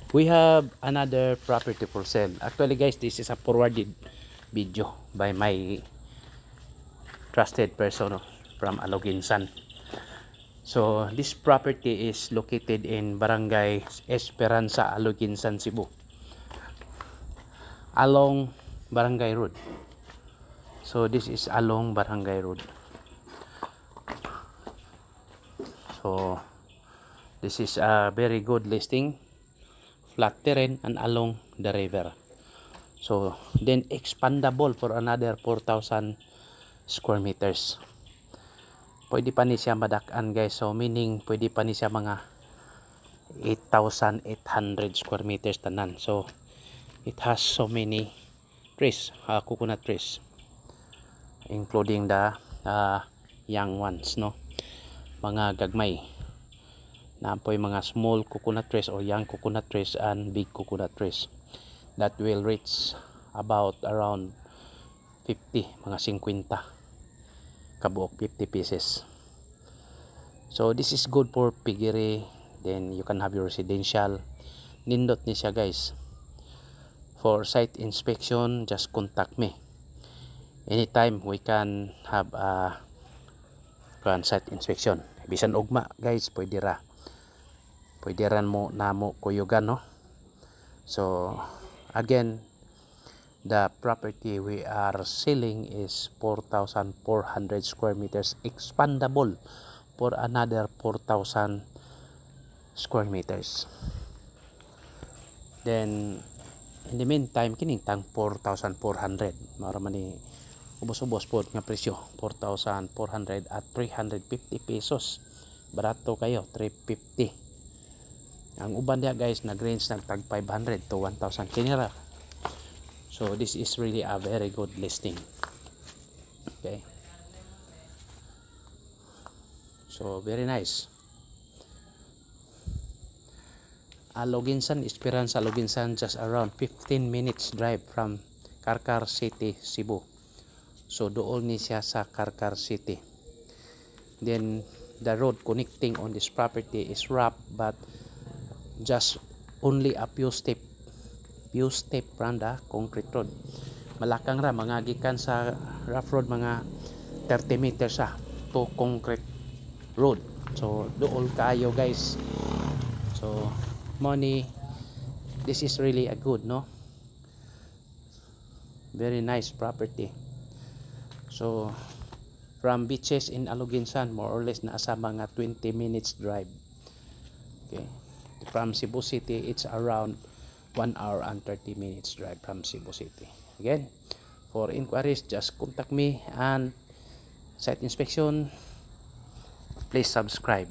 We have another property for sale. Actually guys, this is a forwarded video by my trusted person from Aloginsan. So this property is located in Barangay Esperanza, Aloginsan, Cebu, along Barangay Road. So this is along Barangay Road. So this is a very good listing, flat terrain and along the river. So then expandable for another 4,000 square meters. Pwede pa ni siya madakan guys. So meaning pwede pa ni siya mga 8,800 square meters tanan. So it has so many trees, coconut trees, including the young ones, no, mga gagmay na po yung mga small coconut trees or young coconut trees and big coconut trees that will reach about around 50, mga 50 kabuok, 50 pieces. So this is good for piggery. Then you can have your residential. Nindot ni siya guys. For site inspection, just contact me anytime. We can have a site inspection. Bisan ugma guys, pwede ran mo namo kuyugan, no. So again, the property we are selling is 4,400 square meters, expandable for another 4,000 square meters. Then in the meantime, kining tang 4,400 mara man ni ubos-ubos po nga presyo, 4,400 at 350 pesos. Barato kayo, 350. Ang uban dia guys, nag-range ng tag 500 to 1,000 kinira. So this is really a very good listing. Okay, so very nice. Aloginsan, Esperanza, Aloginsan, just around 15 minutes drive from Carcar City, Cebu. So doon ni siya sa Carcar City. Then the road connecting on this property is rough, but just only a few step from the concrete road. Malakang ra, mga gikan sa rough road, mga 30 meters to concrete road. So dool kayo guys. So money, this is really a good, no, very nice property. So from beaches in Aloginsan, more or less nasa mga 20 minutes drive. Okay, from Cebu City, it's around 1 hour and 30 minutes drive from Cebu City. Again, for inquiries, just contact me, and site inspection, please subscribe.